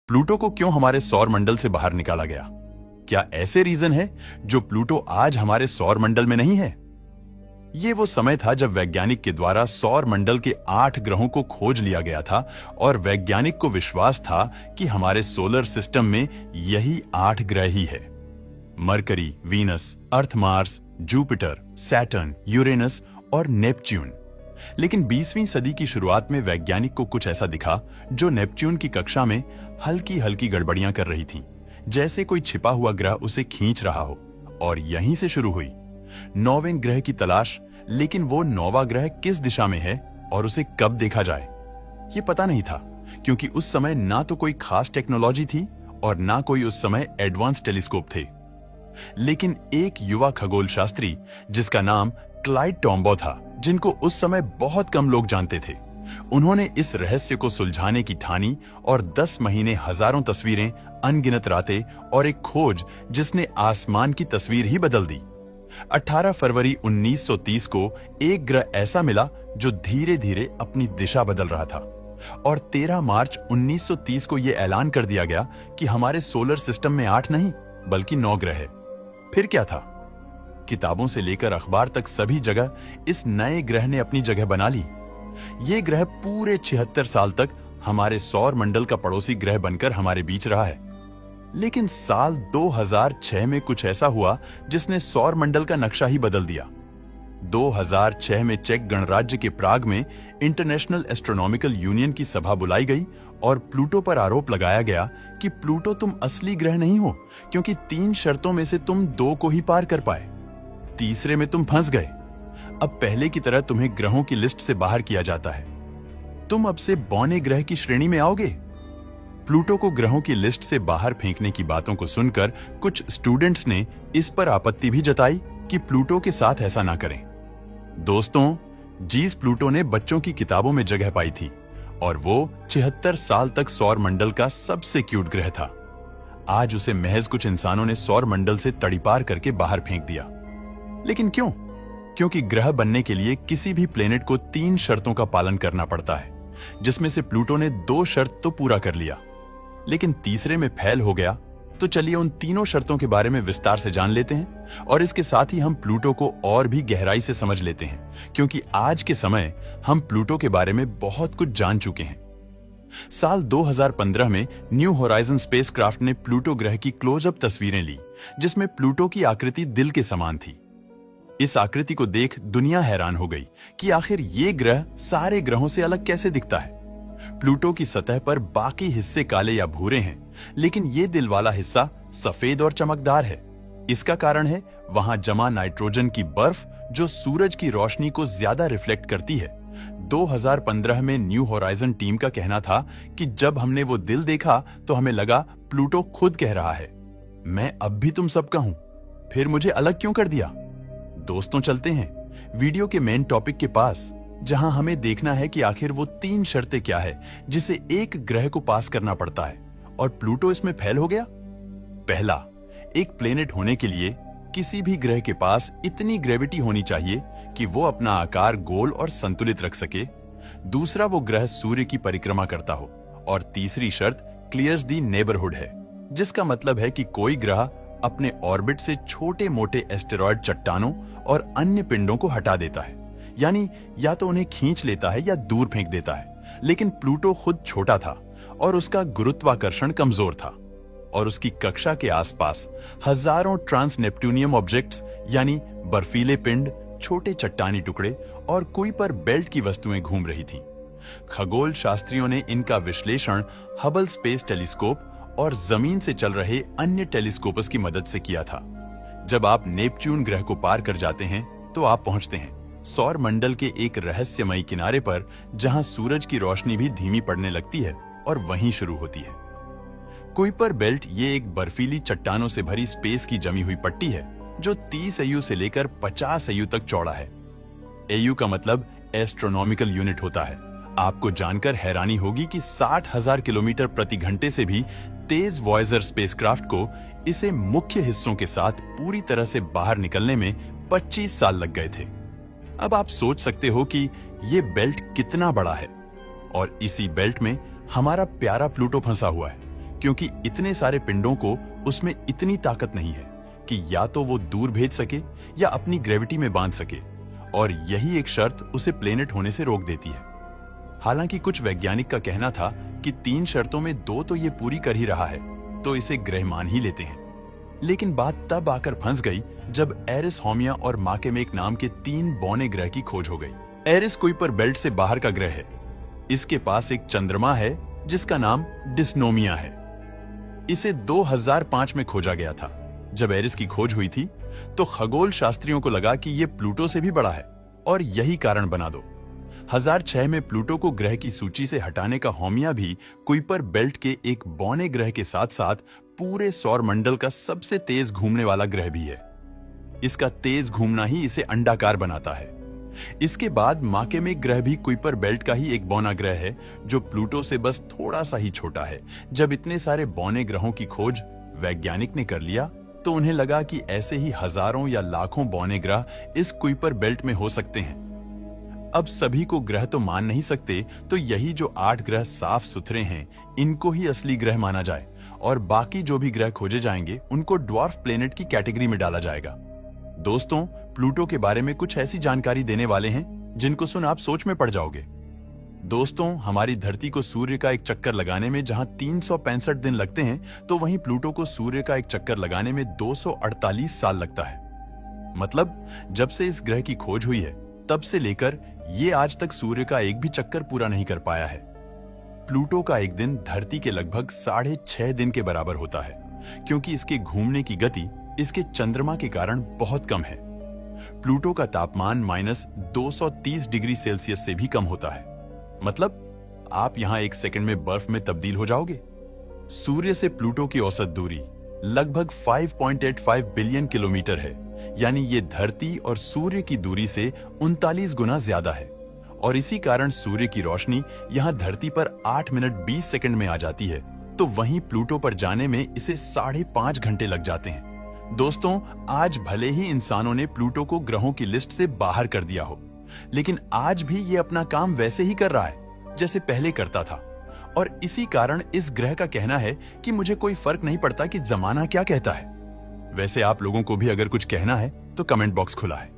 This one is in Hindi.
प्लूटो को क्यों हमारे सौर मंडल से बाहर निकाला गया? क्या ऐसे रीजन है जो प्लूटो आज हमारे सौर मंडल में नहीं है? ये वो समय था जब वैज्ञानिक के द्वारा सौर मंडल के 8 ग्रहों को खोज लिया गया था और वैज्ञानिक को विश्वास था कि हमारे सोलर सिस्टम में यही 8 ग्रह ही है। मरकरी, वीनस, अर्थ, मार्स, जुपिटर, सैटर्न, यूरेनस और नेपच्यून। लेकिन 20वीं सदी की शुरुआत में वैज्ञानिक को कुछ ऐसा दिखा जो नेपच्यून की कक्षा में हल्की हल्की गड़बड़ियां कर रही थीं, जैसे कोई छिपा हुआ ग्रह उसे खींच रहा हो। और यहीं से शुरू हुई 9वें ग्रह की तलाश। लेकिन वो 9वां ग्रह किस दिशा में है और उसे कब देखा जाए, ये पता नहीं था, क्योंकि उस समय ना तो कोई खास टेक्नोलॉजी थी और ना कोई उस समय एडवांस टेलीस्कोप थे। लेकिन एक युवा खगोल शास्त्री जिसका नाम क्लाइड टॉम्बो था, जिनको उस समय बहुत कम लोग जानते थे, उन्होंने इस रहस्य को सुलझाने की ठानी और 10 महीने, हजारों तस्वीरें, अनगिनत रातें और एक खोज जिसने आसमान की तस्वीर ही बदल दी। 18 फरवरी 1930 को एक ग्रह ऐसा मिला जो धीरे धीरे अपनी दिशा बदल रहा था और 13 मार्च 1930 को यह ऐलान कर दिया गया कि हमारे सोलर सिस्टम में 8 नहीं बल्कि 9 ग्रह है। फिर क्या था? किताबों से लेकर अखबार तक सभी जगह इस नए ग्रह ने अपनी जगह बना ली। ये ग्रह पूरे 76 साल तक हमारे सौर मंडल का पड़ोसी ग्रह बनकर हमारे बीच रहा है। लेकिन साल 2006 में कुछ ऐसा हुआ जिसने सौर मंडल का नक्शा ही बदल दिया। 2006 में चेक गणराज्य के प्राग में इंटरनेशनल एस्ट्रोनॉमिकल यूनियन की सभा बुलाई गई और प्लूटो पर आरोप लगाया गया कि प्लूटो तुम असली ग्रह नहीं हो, क्योंकि 3 शर्तों में से तुम 2 को ही पार कर पाए, तीसरे में तुम फंस गए। अब पहले की तरह तुम्हें ग्रहों की लिस्ट से बाहर किया जाता है। तुम अब से बौने ग्रह की श्रेणी में आओगे। प्लूटो को ग्रहों की लिस्ट से बाहर फेंकने की बातों को सुनकर कुछ स्टूडेंट्स ने इस पर आपत्ति भी जताई कि प्लूटो के साथ ऐसा ना करें। दोस्तों, जीस प्लूटो ने बच्चों की किताबों में जगह पाई थी और वो 76 साल तक सौर मंडल का सबसे क्यूट ग्रह था। आज उसे महज कुछ इंसानों ने सौर मंडल से तड़ीपार करके बाहर फेंक दिया। लेकिन क्यों? क्योंकि ग्रह बनने के लिए किसी भी प्लेनेट को 3 शर्तों का पालन करना पड़ता है, जिसमें से प्लूटो ने 2 शर्त तो पूरा कर लिया, लेकिन तीसरे में फेल हो गया। तो चलिए उन तीनों शर्तों के बारे में विस्तार से जान लेते हैं और इसके साथ ही हम प्लूटो को और भी गहराई से समझ लेते हैं, क्योंकि आज के समय हम प्लूटो के बारे में बहुत कुछ जान चुके हैं। साल 2015 में न्यू होराइजन स्पेसक्राफ्ट ने प्लूटो ग्रह की क्लोजअप तस्वीरें ली, जिसमें प्लूटो की आकृति दिल के समान थी। इस आकृति को देख दुनिया हैरान हो गई कि आखिर ये ग्रह सारे ग्रहों से अलग कैसे दिखता है। प्लूटो की सतह पर बाकी हिस्से काले या भूरे हैं, लेकिन ये दिल वाला हिस्सा सफेद और चमकदार है। इसका कारण है वहां जमा नाइट्रोजन की बर्फ जो सूरज की रोशनी को ज्यादा रिफ्लेक्ट करती है। 2015 में न्यू होराइजन टीम का कहना था कि जब हमने वो दिल देखा तो हमें लगा प्लूटो खुद कह रहा है, मैं अब भी तुम सबका हूं, फिर मुझे अलग क्यों कर दिया? दोस्तों, चलते हैं वीडियो के मेन टॉपिक के पास, जहां हमें देखना है कि आखिर वो 3 शर्तें क्या है जिसे एक ग्रह को पास करना पड़ता है और प्लूटो इसमें फेल हो गया। पहला, एक प्लेनेट होने के लिए किसी भी ग्रह के पास इतनी ग्रेविटी होनी चाहिए कि वो अपना आकार गोल और संतुलित रख सके। दूसरा, वो ग्रह सूर्य की परिक्रमा करता हो। और तीसरी शर्त क्लियर्स दी नेबरहुड है, जिसका मतलब है कि कोई ग्रह अपने ऑर्बिट से छोटे मोटे एस्टेरॉयड, चट्टानों और अन्य पिंडों को हटा देता है, यानी या तो उन्हें खींच लेता है या दूर फेंक देता है। लेकिन प्लूटो खुद छोटा था और उसका गुरुत्वाकर्षण कमजोर था और उसकी कक्षा के आसपास हजारों ट्रांस नेपट्यूनियम ऑब्जेक्ट्स यानी बर्फीले पिंड, छोटे चट्टानी टुकड़े और कुइपर बेल्ट की वस्तुएं घूम रही थीं। खगोल शास्त्रियों ने इनका विश्लेषण हबल स्पेस टेलीस्कोप और जमीन से चल रहे अन्य टेलीस्कोप्स की मदद से किया था। जब आप नेपच्यून ग्रह को पार कर जाते हैं तो आप पहुंचते हैं सौर मंडल के एक रहस्यमयी किनारे पर, जहां सूरज की रोशनी भी धीमी पड़ने लगती है और वहीं शुरू होती है। कुइपर बेल्ट ये एक बर्फीली चट्टानों से भरी स्पेस की जमी हुई पट्टी है जो 30 AU से लेकर 50 AU तक चौड़ा है। AU का मतलब एस्ट्रोनॉमिकल यूनिट होता है। आपको जानकर हैरानी होगी कि 60,000 किलोमीटर प्रति घंटे से भी तेज वॉयेजर स्पेसक्राफ्ट को इसे मुख्य हिस्सों के साथ पूरी तरह से बाहर निकलने में 25 साल लग गए थे। अब आप सोच सकते हो कि ये बेल्ट कितना बड़ा है और इसी बेल्ट में हमारा प्यारा प्लूटो फंसा हुआ है, क्योंकि इतने सारे पिंडों को उसमें इतनी ताकत नहीं है कि या तो वो दूर भेज सके या अपनी ग्रेविटी में बांध सके, और यही एक शर्त उसे प्लेनेट होने से रोक देती है। हालांकि कुछ वैज्ञानिक का कहना था कि 3 शर्तों में 2 तो ये पूरी कर ही रहा है, तो इसे ग्रह मान ही लेते हैं। लेकिन बात तब आकर फंस गई जब एरिस, हाउमिया और माकेमेक नाम के 3 बौने ग्रह की खोज हो गई। एरिस कुइपर बेल्ट से बाहर का ग्रह है। इसके पास एक चंद्रमा है जिसका नाम डिस्नोमिया है। इसे 2005 में खोजा गया था। जब एरिस की खोज हुई थी तो खगोल शास्त्रियों को लगा कि यह प्लूटो से भी बड़ा है, और यही कारण बना दो 2006 में प्लूटो को ग्रह की सूची से हटाने का हाउमिया भी कुइपर बेल्ट के एक बौने ग्रह के साथ साथ पूरे सौर मंडल का सबसे तेज घूमने वाला ग्रह भी है। इसका तेज घूमना ही इसे अंडाकार बनाता है। इसके बाद माकेमेक ग्रह भी कुइपर बेल्ट का ही एक बौना ग्रह है, जो प्लूटो से बस थोड़ा सा ही छोटा है। जब इतने सारे बौने ग्रहों की खोज वैज्ञानिक ने कर लिया तो उन्हें लगा कि ऐसे ही हजारों या लाखों बौने ग्रह इस कुइपर बेल्ट में हो सकते हैं। अब सभी को ग्रह तो मान नहीं सकते, तो यही जो 8 ग्रह साफ सुथरे हैं, इनको ही असली ग्रह माना जाए, और बाकी जो भी ग्रह खोजे जाएंगे उनको ड्वार्फ प्लेनेट की कैटेगरी में डाला जाएगा। दोस्तों, प्लूटो के बारे में कुछ ऐसी जानकारी देने वाले हैं जिनको सुन आप सोच में पड़ जाओगे। दोस्तों, हमारी धरती को सूर्य का एक चक्कर लगाने में जहां 365 दिन लगते हैं, तो वहीं प्लूटो को सूर्य का एक चक्कर लगाने में 248 साल लगता है। मतलब जब से इस ग्रह की खोज हुई है तब से लेकर ये आज तक सूर्य का एक भी चक्कर पूरा नहीं कर पाया है। प्लूटो का एक दिन धरती के लगभग 6.5 दिन के बराबर होता है, क्योंकि इसके घूमने की गति इसके चंद्रमा के कारण बहुत कम है। प्लूटो का तापमान -230 डिग्री सेल्सियस से भी कम होता है। मतलब आप यहां 1 सेकंड में बर्फ में तब्दील हो जाओगे। सूर्य से प्लूटो की औसत दूरी लगभग 5.85 बिलियन किलोमीटर है, यानी ये धरती और सूर्य की दूरी से 39 गुना ज्यादा है। और इसी कारण सूर्य की रोशनी यहां धरती पर 8 मिनट 20 सेकंड में आ जाती है, तो वहीं प्लूटो पर जाने में इसे 5.5 घंटे लग जाते हैं। दोस्तों, आज भले ही इंसानों ने प्लूटो को ग्रहों की लिस्ट से बाहर कर दिया हो, लेकिन आज भी ये अपना काम वैसे ही कर रहा है जैसे पहले करता था। और इसी कारण इस ग्रह का कहना है कि मुझे कोई फर्क नहीं पड़ता कि जमाना क्या कहता है। वैसे आप लोगों को भी अगर कुछ कहना है तो कमेंट बॉक्स खुला है।